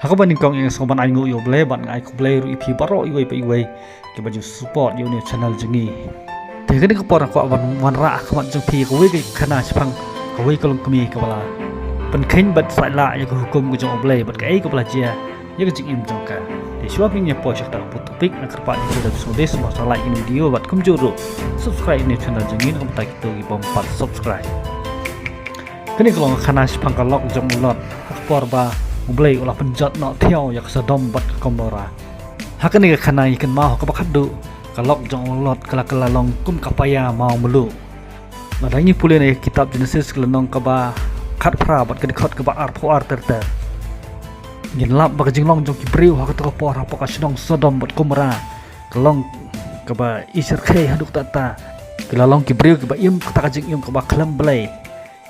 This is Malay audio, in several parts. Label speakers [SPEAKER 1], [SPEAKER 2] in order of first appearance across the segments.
[SPEAKER 1] Haka ba ningkong yang soban ay ngu yo ble ban ngai ko ble ru ipi baro iway pa iway ke baju support yo ne channel jengi te gani ko por ko wan ra khmat jeng pi ko we ke khana chpang ko we ko long kmi ko bala pen khin bat sai la ya ko hukum ko jong ble bat kai ko bala jia ya ko jing im jong ka de shopping ya po shak ta put topik na karpa ni da so des ma sa like ini video bat kum juro subscribe ni channel jengi ko ta ki to gi bom pat subscribe kani ko long khana chpang ka lok jong lot por ba mulai ulah penjat nak tiaw yak sedom bat komora hakan ni khana ikan mau ka bakadu kalok jong lot kala long kum kapaya mau melu nadani pule ni kitab Genesis kelenong ka ba khat phra bat ka khot ka ba ar pho ar ter ter ngin lap ba jing long jong kibriu ha ka to por ha ka sidong sedom bat komora kalong ka ba isir khe haduk tata kala long kibriu ka ba im ka jing im ka ba khlem blai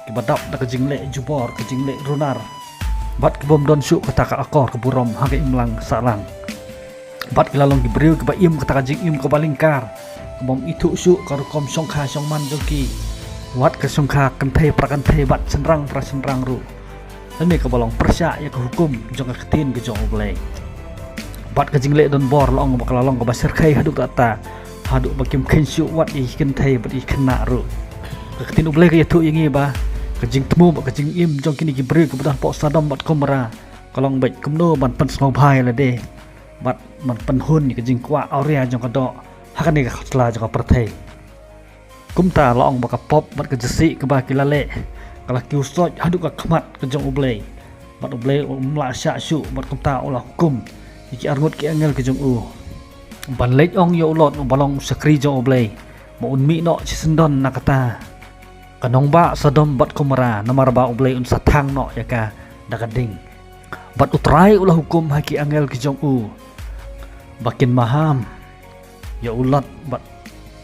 [SPEAKER 1] ka ba dap ka jing le jubor ka jing le runar bat kebom don syuk kata ka akor keburom hage imlang salang bat kilalong gibriu ke baim kata ka jing im ke balingkar kebom itu syuk karu kom songkha songman joki wat ke songkha kenthe prakanthe bat senrang pra senrang ru dan me ke bolong persya ya ke hukum jong ka ketin ke jong oblei bat ke jingle don bor long bakalalong ke basir khai haduk tata haduk bakim khin syuk wat i kenthe bat i khna ru ke ketin oblei ke tu yangi ba kejing temu kejing im jong kini gibri kebutuhan pok sadom bat komera kalong baik kumno ban pen smau bhai la de bat man pen hun kejing kwa aurea jong kadok hakan ni khla jong perthai kumta laong baka pop bat kejesi ke ba kilale kala kiusoj haduk ka khmat kejong ublei bat ublei umla sya syu bat kumta ulah hukum iki arngut ki angel kejong u ban lek ong yo ulot balong sakri jong ublei mo unmi no chisendon nakata kanong ba sadom bat komera namar ba ublei un sathang no yaka dagading bat utrai ulah hukum haki angel ki jong u bakin maham ya ulat bat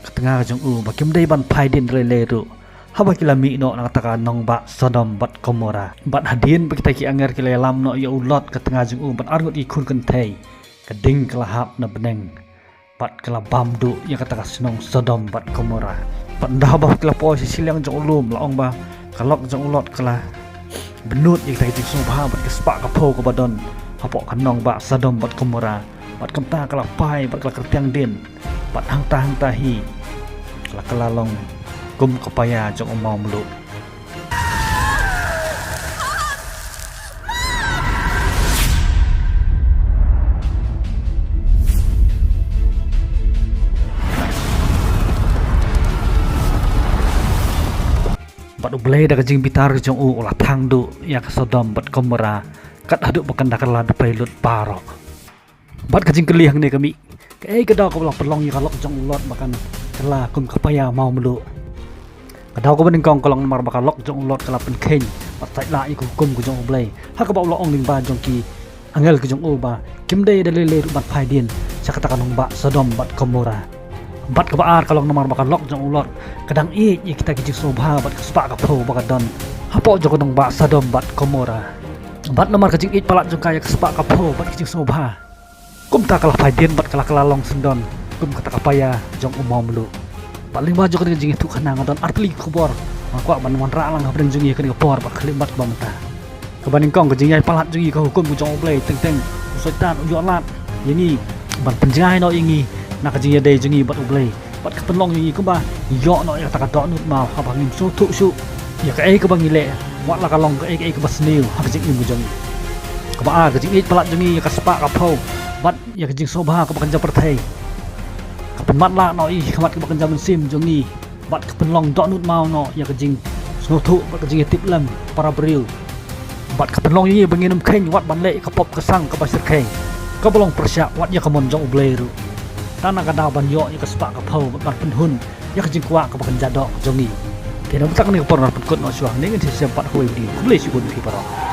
[SPEAKER 1] ketengah jong u bakim dei ban phaidin rele ru haba kilami no nakataka nong ba sadom bat komera bat hadin bakita ki angel ki lam no ya ulat ketengah jong u bat argut ikun kentai keding kelahap na beneng bat kala bamdu ya kataka senong sadom bat komera pandah bah kala po si silang jong ulum laong ba kalok jong ulot kala benut ik tai jing subha bat ke spa ka pho ka badon hapok kanong ba sadom bat komora bat kamta kala pai bat kala kertiang din bat hang ta hi kala long kum kapaya jong umau melu bat ublei da kajing bitar jong u ulah thang du ya ka sodom bat komera kat haduk bakan dakala da pailut parok bat kajing keliang ni kami kai kada ko lang pelong ya kalok jong ulot bakan kala kum kapaya mau melu kada ko bening kong kolong mar bakal lok jong ulot kala pen khen bat tai la iku kum ku jong ublei ha ka ba ulo ong ling ba jong ki angel ku jong u ba kim dei da lele bat phaidin sakata kanong ba sodom bat komora bat kebaar kalau nomor bakal lok jong ulot kadang i kita kijik sobha bat kespa ka pho bakadon hapo jong dong ba sadom bat komora bat nomor kijik i palak jong kaya kespa ka pho bat kijik sobha kum ta kalah faidin bat kala long sendon kum kata kapaya jong umau melu paling ba jong kijik itu kana ngadon artli kubor makwa ban man ra lang habreng jong i kan kupor bat khlimbat bamta kebaning kong kijik i palak jong i ka hukum jong oblei teng usoitan ujo lat yani ban penjai no ingi nak kajing ya dei jengi bat ublei bat kepenlong ni ku ba yo no ya takadok nut mau ka bangin so tu su ya ka ka bangile wat la kalong ka ka basniu ha kajing imu jong ka ba kajing it palat jengi ya ka spa ka pho bat ya kajing sobha ka bakan japerthai ka penmat la no i kamat ka bakan jamin sim jongi bat kepenlong dok nut mau no ya kajing so tu bat kajing tip lam para bril bat kepenlong ni bangin khen wat ban le ka pop ka sang ka basir khen ka bolong persya wat ya ka mon jong ublei ru tanah kadau ban yo ya kespak ka pho ban penhun ya kejing kwa ka bakan jadok jongi kena betak ni porna petkut no suang ni ngi siap pat hoi di boleh sibun ki parok